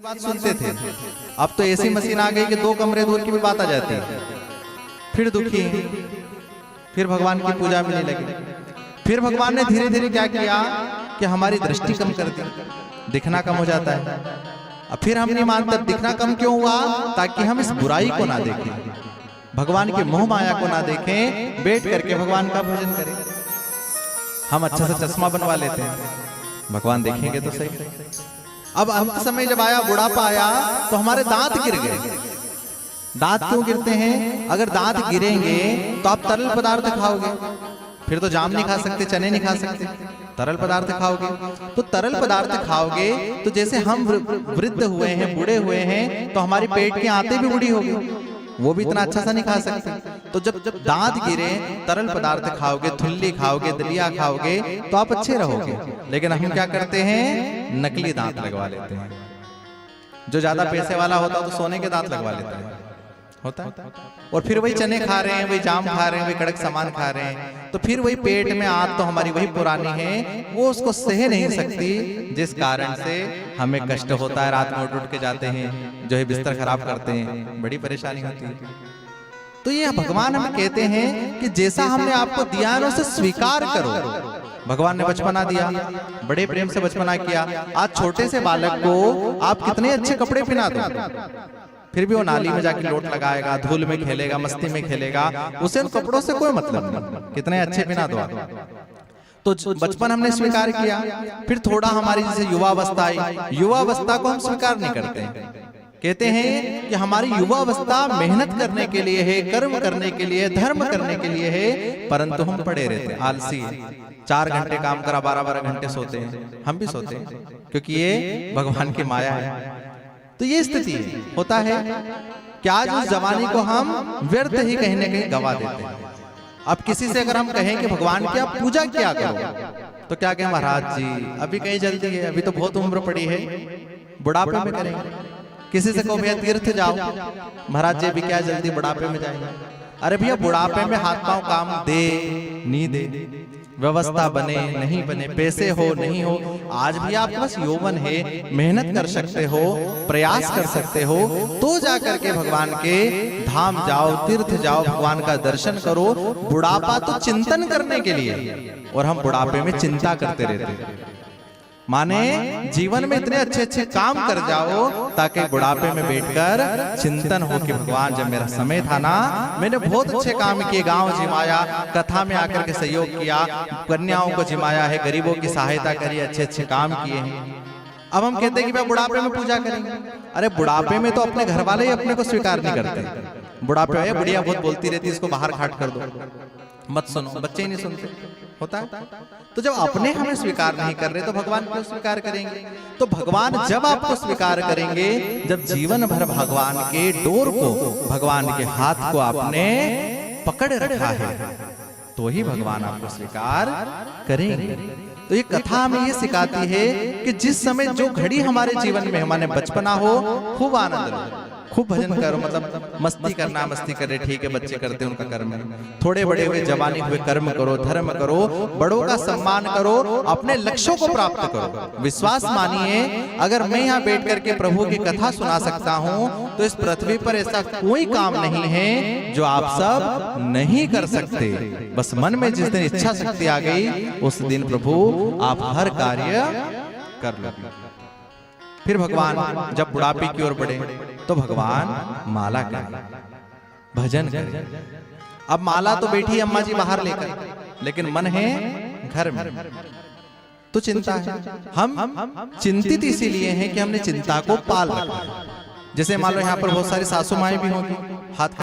बात सुनते थे। अब तो ऐसी मशीन आ गई कि 2 कमरे दूर की भी बात आ जाती है। फिर दुखी, फिर भगवान की पूजा में नहीं लगे। फिर भगवान ने धीरे धीरे क्या किया कि हमारी दृष्टि कम कर दी, दिखना कम हो जाता है। अब फिर हम नहीं मानते दिखना कम क्यों हुआ, ताकि हम इस बुराई को ना देखें, भगवान के मोह माया को ना देखें, बैठ करके भगवान का भजन करें। हम अच्छा सा चश्मा बनवा लेते हैं, भगवान देखेंगे तो सही। अब अंत समय जब आया, बुढ़ापा आया, तो हमारे दांत गिर गए। दांत क्यों गिरते हैं? अगर दांत गिरेंगे तो आप तरल पदार्थ खाओगे, फिर तो जाम नहीं खा सकते, चने नहीं खा सकते, तरल पदार्थ खाओगे। तो तरल पदार्थ खाओगे तो जैसे हम वृद्ध हुए हैं, बूढ़े हुए हैं, तो हमारी पेट की आंतें भी बूढ़ी होगी, वो भी इतना अच्छा सा नहीं खा सकते। तो जब दांत गिरे, तरल पदार्थ खाओगे, थुल्ली खाओगे, दलिया खाओगे, तो आप अच्छे रहोगे। लेकिन हम क्या करते हैं, नकली दांत लगवा लेते हैं। जो ज्यादा पैसे वाला होता है तो सोने के दांत लगवा लेता है, होता है। और फिर वही चने खा रहे हैं, वही जाम खा रहे हैं, वही कड़क सामान खा रहे हैं, तो फिर वही पेट में आंत तो हमारी वही पुरानी है, वो उसको सह नहीं सकती, जिस कारण से हमें कष्ट होता है। रात में उठ के जाते हैं, जो है बिस्तर खराब करते हैं, बड़ी परेशानी होती है। तो ये भगवान हमें कहते हैं कि जैसा हमने आपको दिया है उसे स्वीकार करो। भगवान ने बचपना दिया, बड़े प्रेम से बचपना किया। आज छोटे से बालक को आप कितने अच्छे कपड़े पहना दो, फिर भी वो नाली में जाके लोट लगाएगा, धूल में खेलेगा, मस्ती में खेलेगा, उसे उन कपड़ों से कोई मतलब नहीं, कितने अच्छे पहना दो। तो बचपन हमने स्वीकार किया, फिर थोड़ा हमारी जैसे युवावस्था आई, युवावस्था को हम स्वीकार नहीं करते। कहते हैं कि हमारी युवावस्था मेहनत करने के लिए है, कर्म करने के लिए, धर्म करने के लिए है, परंतु हम पड़े रहते, आलसी, 4 घंटे काम करा, 12-12 घंटे सोते हैं। हम भी सोते हैं, क्योंकि ये भगवान की माया है। तो ये स्थिति होता है कि आज उस जवानी को हम व्यर्थ ही कहीं न कहीं गवा देते हैं। अब किसी से अगर हम कहें कि भगवान की आप पूजा क्या करो, तो क्या कहें, महाराज जी अभी कहीं जल्दी है, अभी तो बहुत उम्र पड़ी है, बुढ़ापे में करेंगे। किसी से कहो भैया तीर्थ जाओ, महाराज जी भी क्या जल्दी बुढ़ापे में जाएंगे। अरे भैया बुढ़ापे में हाथ पांव काम दे नहीं दे, व्यवस्था बने नहीं बने, पैसे हो नहीं हो, आज भी आपके पास यौवन है, मेहनत कर सकते हो, प्रयास कर सकते हो, तो जाकर के भगवान के धाम जाओ, तीर्थ जाओ, भगवान का दर्शन करो। बुढ़ापा तो चिंतन करने के लिए, और हम बुढ़ापे में चिंता करते रहते हैं। माने जीवन में इतने अच्छे अच्छे काम कर जाओ ताकि बुढ़ापे में बैठकर चिंतन हो कि भगवान जब मेरा समय था ना, मैंने बहुत अच्छे काम किए, गांव जिमाया, कथा में आकर के सहयोग किया, कन्याओं को जिमाया है, गरीबों की सहायता करी, अच्छे अच्छे काम किए हैं। अब हम कहते हैं कि भाई बुढ़ापे में पूजा करेंगे। अरे बुढ़ापे में तो अपने घर वाले ही अपने को स्वीकार नहीं करते। बुढ़ापे है, बुढ़िया बहुत बोलती रहती है, इसको बाहर खाट कर दो, मत सुनो, बच्चे ही नहीं सुनते, होता है। तो जब अपने हमें स्वीकार नहीं कर रहे तो भगवान क्यों स्वीकार करेंगे? तो भगवान जब आपको स्वीकार करेंगे, जब जीवन भर भगवान के डोर को, भगवान के हाथ को आपने पकड़ रखा है, तो ही भगवान आपको स्वीकार करेंगे। तो ये कथा हमें ये सिखाती है कि जिस समय जो घड़ी हमारे जीवन में, हमारे बचपना हो, खूब आनंद लो, खूब भजन करो, मतलब मस्ती करना, मस्ती करे, ठीक है, बच्चे करते हैं, उनका कर्म है। थोड़े बड़े हुए, जवानी हुए, कर्म करो, धर्म करो, बड़ों का सम्मान करो, अपने लक्ष्यों को प्राप्त करो। विश्वास मानिए, अगर मैं यहाँ बैठ करके प्रभु की कथा सुना सकता हूँ, तो इस पृथ्वी पर ऐसा कोई काम नहीं है जो आप सब नहीं कर सकते। बस मन में जिस दिन इच्छा शक्ति आ गई, उस दिन प्रभु आप हर कार्य कर लो। फिर भगवान जब बुढ़ापे की ओर बढ़े तो भगवान माला करें, भजन करें। अब माला तो बैठी अम्मा जी बाहर लेकर, लेकिन मन है घर में, तो चिंता है। हम चिंतित इसीलिए हैं कि हमने चिंता को पाल रखा है। जैसे मान लो यहाँ पर बहुत सारी सासू माएं भी होंगी, हाथ